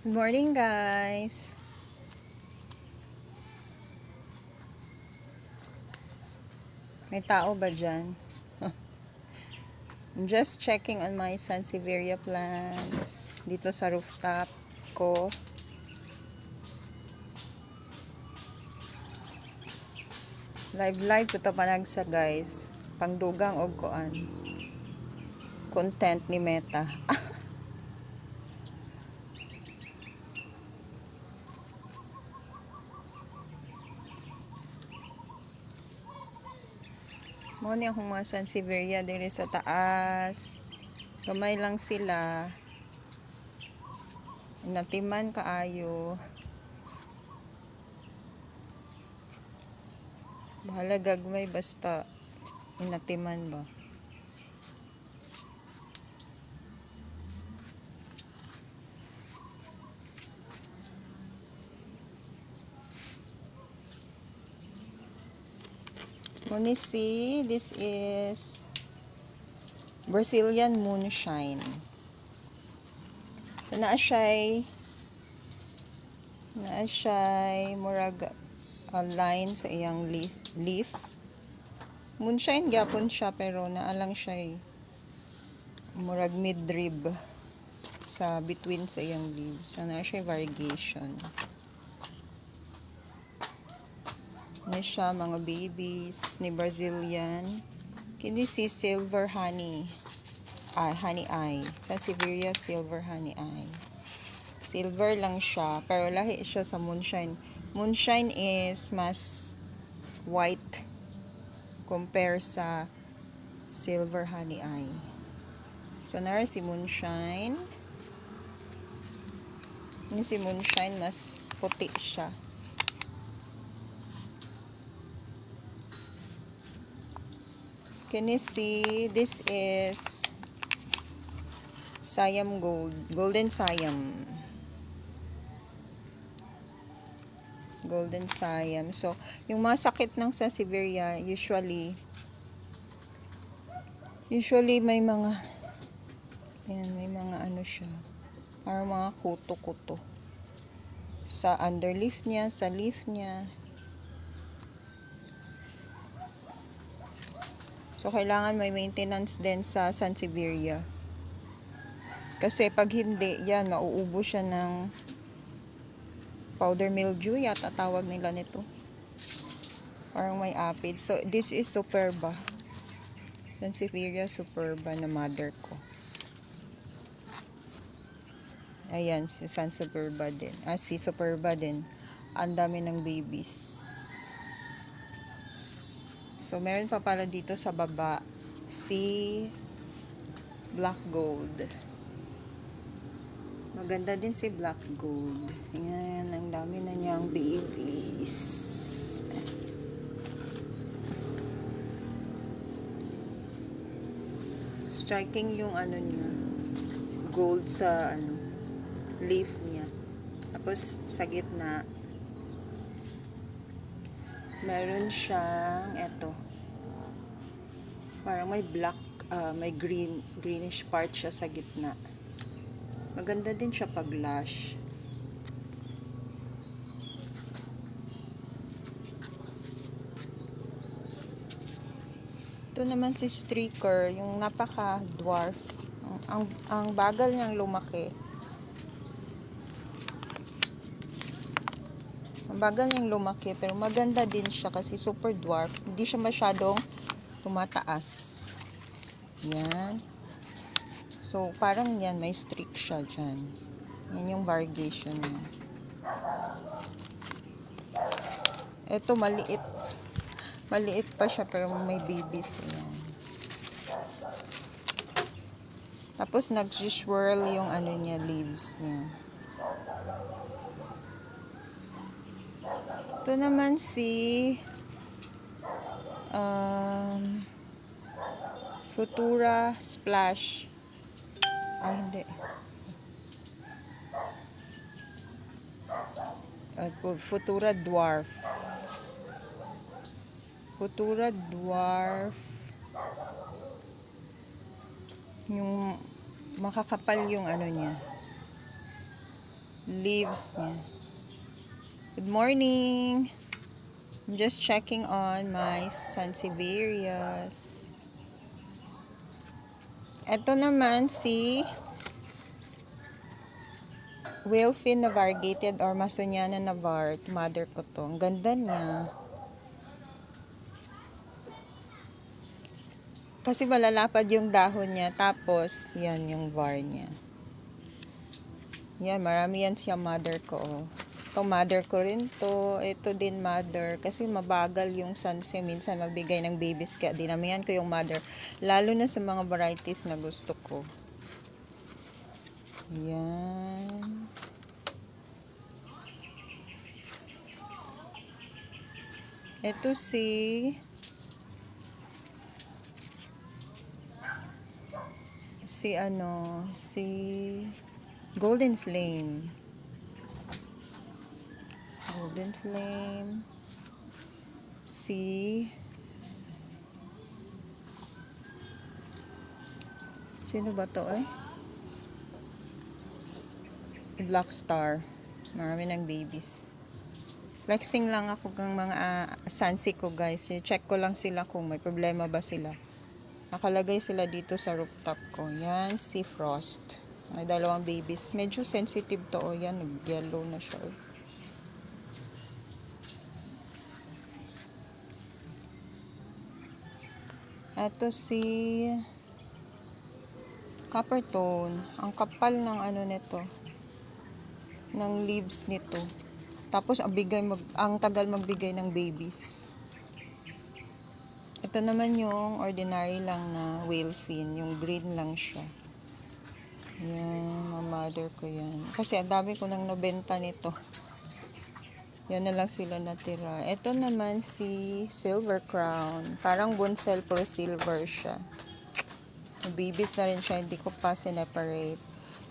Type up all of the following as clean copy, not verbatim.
Good morning, guys. May tao ba dyan? I'm just checking on my Sansevieria plants dito sa rooftop ko. Live ko panagsa, guys. Pangdugang og kuan. Content ni Meta. Mo ni akong mga Sansevieria diri sa taas. Gamay lang sila. Natiman kaayo. Bahala gagmay basta inatiman ba. Muni see, this is Brazilian moonshine. So, naa siya'y murag line sa iyang leaf. Moonshine gyapon siya pero naalang siya'y murag midrib sa between sa iyang leaves. So, naa siya'y variegation. Ano siya, mga babies ni Brazilian. Kini si silver honey. Honey eye. Sansevieria silver honey eye. Silver lang siya, pero lahi siya sa moonshine. Moonshine is mas white compare sa silver honey eye. So, nara si moonshine. Ini si moonshine, mas puti siya. Can you see, this is Siam gold, golden Siam. Golden Siam. So, yung mga sakit ng Sansevieria, usually may mga may mga ano siya, parang mga kuto-kuto sa underleaf niya, sa leaf niya. So, kailangan may maintenance din sa Sansevieria. Kasi pag hindi, yan, mauubo siya ng powder mildew, yata tawag nila nito. Parang may apid. So, this is superba. Sansevieria superba na mother ko. Ayan, si Superba din. Si Superba din. Ang dami ng babies. So, meron pa pala dito sa baba si Black Gold. Maganda din si Black Gold. Ayan, ang dami na niyang babies. Striking yung ano niya, gold sa ano, leaf niya. Tapos sa gitna, meron siyang eto. Parang may black, may greenish part siya sa gitna. Maganda din siya pag lash. Ito naman si streaker, yung napaka-dwarf. Ang bagal niyang lumaki. Ang bagal niyang lumaki, pero maganda din siya kasi super dwarf. Hindi siya masyadong tumataas. Yan. So, parang yan, may streak siya dyan. Yan yung variegation niya. Ito, maliit. Maliit pa siya, pero may babies. Yan. Tapos, nag-swirl yung ano niya, leaves niya. Ito naman si Futura Splash. Hindi. Futura Dwarf. Futura Dwarf. Yung makakapal yung ano niya. leaves niya. Good morning! I'm just checking on my Sansevierias. Ito naman si Whalefin na variegated or Masoniana na vart. Mother ko to. Ang ganda niya. Kasi malalapad yung dahon niya. Tapos, yan yung var niya. Yan, marami yan siya mother ko. Oh. Ito mother ko rin to. Ito din mother. Kasi mabagal yung sanse. Minsan magbigay ng babies. Kaya dinamihan ko yung mother. Lalo na sa mga varieties na gusto ko. Yan. Ito si Golden Flame. Golden Flame. Sino ba to eh? Black Star. Marami ng babies. Flexing lang ako ng mga sansi ko guys. Check ko lang sila kung may problema ba sila. Nakalagay sila dito sa rooftop ko. Yan, si Frost. May dalawang babies. Medyo sensitive to. O yan, nag-yellow na siya. Ito si Coppertone. Ang kapal ng ano nito. Ng leaves nito. Tapos ang tagal magbigay ng babies. Ito naman yung ordinary lang na Whalefin. Yung green lang siya. Yan, mother ko yan. Kasi ang dami ko nang nabenta nito. Yan na lang sila natira. Ito naman si Silver Crown. Parang bonsai pero silver siya. Babies na rin siya. Hindi ko pa sineparate.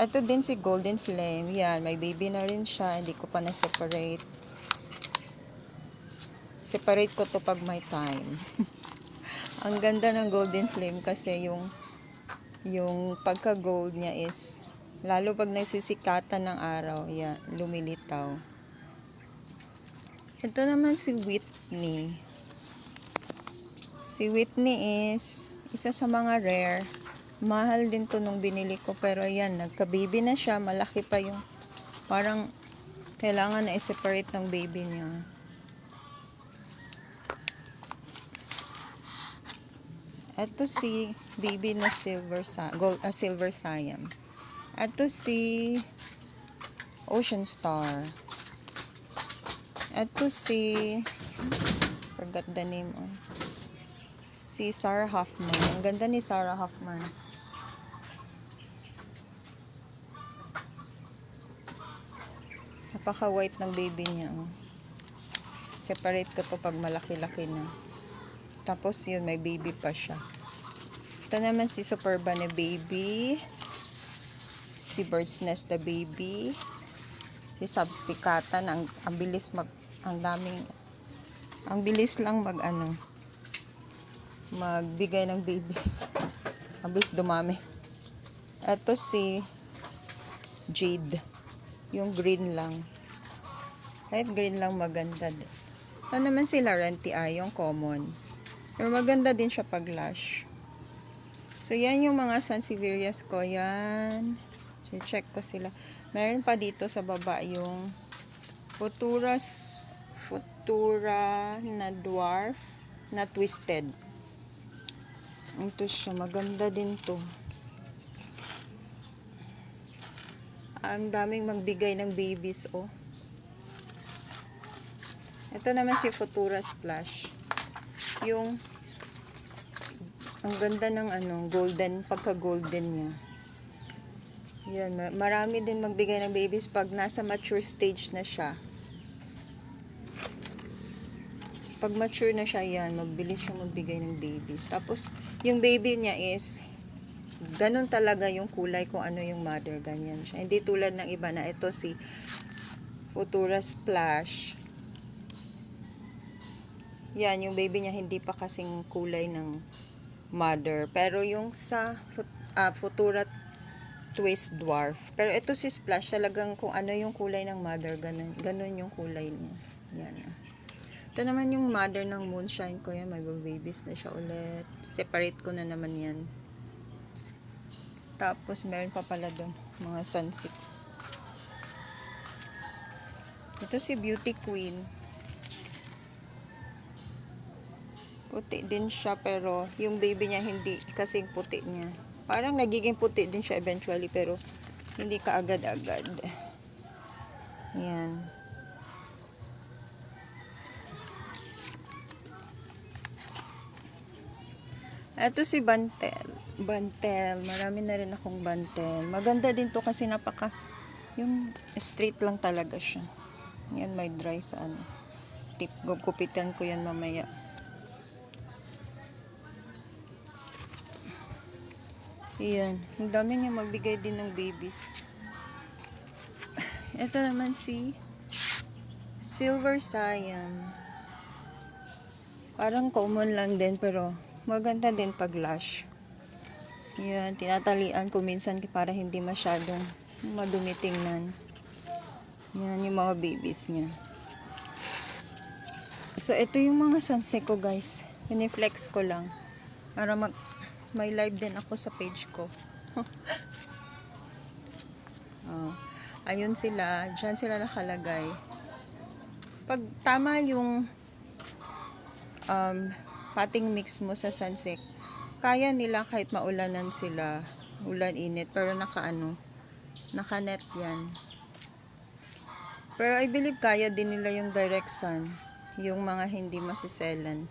Ito din si Golden Flame. Yan, may baby na rin siya. Hindi ko pa na-separate. Separate ko to pag may time. Ang ganda ng Golden Flame kasi yung pagka-gold niya is lalo pag nagsisikatan ng araw, yan, lumilitaw. Ito naman si Whitney. Si Whitney is isa sa mga rare. Mahal din to nung binili ko pero yan, nagka-baby na siya, malaki pa yung parang kailangan na i-separate ng baby niya. Ito si baby na silver Siam. Ito si Ocean Star. Ito si forgot the name si Sarah Hoffman. Ang ganda ni Sarah Hoffman. Napaka-white ng baby niya. Separate ko to pag malaki-laki na. Tapos yun, may baby pa siya. Ito naman si Superba na baby. Si Bird's Nest na baby. Si Subspicata ang bilis ang bilis lang magbigay ng babies. Ang bilis dumami. Ito si Jade. Yung green lang. Kahit green lang maganda din. Ito naman si Laurenti yung common. Pero maganda din siya pag lash. So, yan yung mga Sansevierias ko. Yan. I-check ko sila. Meron pa dito sa baba yung Futura na dwarf na twisted. Ito siya. Maganda din to. Ang daming magbigay ng babies, oh. Ito naman si Futura Splash. Yung ang ganda ng golden, pagka-golden niya. Yan, marami din magbigay ng babies pag nasa mature stage na siya. Pag mature na siya, yan, mabilis siya magbigay ng babies. Tapos, yung baby niya is ganun talaga yung kulay kung ano yung mother, ganyan siya. Hindi tulad ng iba na ito si Futura Splash. Yan, yung baby niya hindi pa kasing kulay ng mother. Pero yung sa Futura twist dwarf. Pero ito si Splash, talagang kung ano yung kulay ng mother, ganun yung kulay niya. Yan. Ito naman yung mother ng moonshine ko. Yan, may babies na siya ulit. Separate ko na naman yan. Tapos, meron pa pala doon, mga sunset. Ito si Beauty Queen. Puti din siya, pero yung baby niya hindi kasing puti niya. Parang nagiging puti din siya eventually, pero hindi ka agad-agad. Yan. Ito si Bantel. Bantel. Marami na rin akong Bantel. Maganda din to kasi yung straight lang talaga siya. Yan, may dry sa ano. Gugupitan ko yan mamaya. Yan. Ang dami niya magbigay din ng babies. Ito naman si Silver Siam. Parang common lang din, pero maganda din pag lash. Yan, tinatalian ko minsan para hindi masyadong madumi tingnan. Yan yung mga babies niya. So, ito yung mga sunset ko, guys. Piniflex ko lang. Para may live din ako sa page ko. Ayun sila. Diyan sila nakalagay. Pag tama yung potting mix mo sa sunset, kaya nila kahit maulanan sila, ulan init, pero naka-net yan. Pero I believe kaya din nila yung direct sun, yung mga hindi masiselan.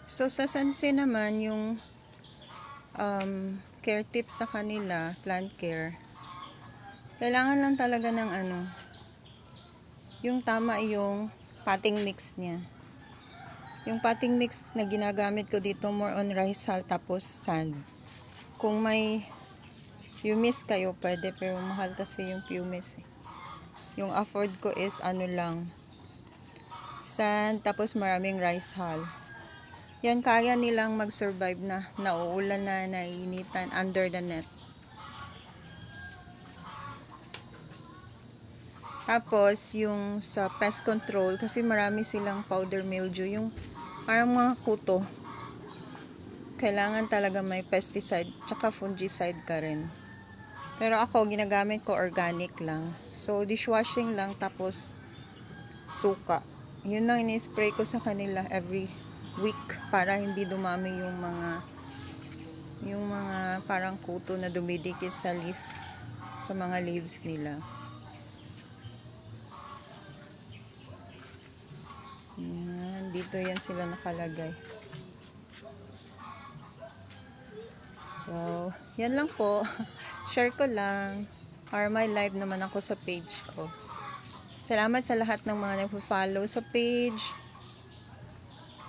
So sa sunset naman, yung care tips sa kanila, plant care, kailangan lang talaga ng yung tama yung potting mix niya. Yung potting mix na ginagamit ko dito, more on rice hull tapos sand. Kung may pumice kayo, pwede, pero mahal kasi yung pumice. Yung afford ko is lang, sand tapos maraming rice hull. Yan, kaya nilang mag-survive na nauulan na, naiinitan, under the net. Tapos, yung sa pest control, kasi marami silang powder mildew, yung parang mga kuto. Kailangan talaga may pesticide, tsaka fungicide ka rin. Pero ako, ginagamit ko organic lang. So, dishwashing lang, tapos suka. Yun lang ini-spray ko sa kanila every week para hindi dumami yung mga parang kuto na dumidikit sa mga leaves nila. Yan, dito yan sila nakalagay. So, yan lang po. Share ko lang. Or may live naman ako sa page ko. Salamat sa lahat ng mga nagpo-follow sa page.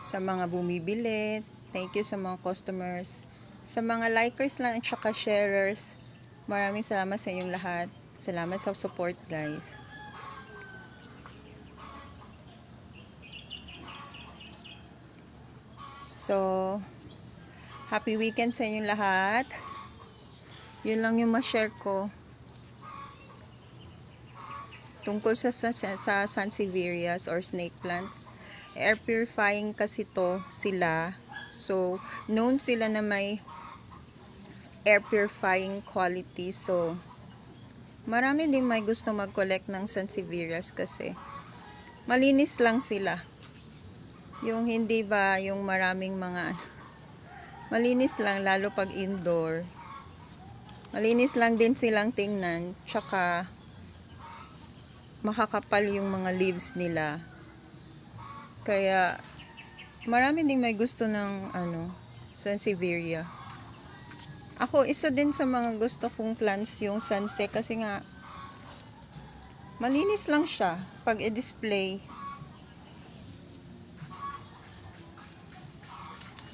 Sa mga bumibili. Thank you sa mga customers. Sa mga likers lang at saka sharers. Maraming salamat sa inyong lahat. Salamat sa support, guys. So, happy weekend sa inyong lahat. Yun lang yung ma-share ko tungkol sa Sansevierias or snake plants. Air purifying kasi to sila. So, known sila na may air purifying quality. So, marami din may gusto mag-collect ng Sansevierias kasi malinis lang sila. Yung hindi ba yung maraming mga malinis lang, lalo pag indoor. Malinis lang din silang tingnan, tsaka makakapal yung mga leaves nila. Kaya marami ding may gusto ng Sansevieria. Ako, isa din sa mga gusto kong plants yung sunset kasi nga malinis lang siya pag i-display.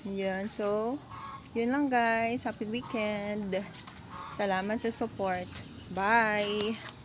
Yan, so yun lang, guys. Happy weekend. Salamat sa support. Bye!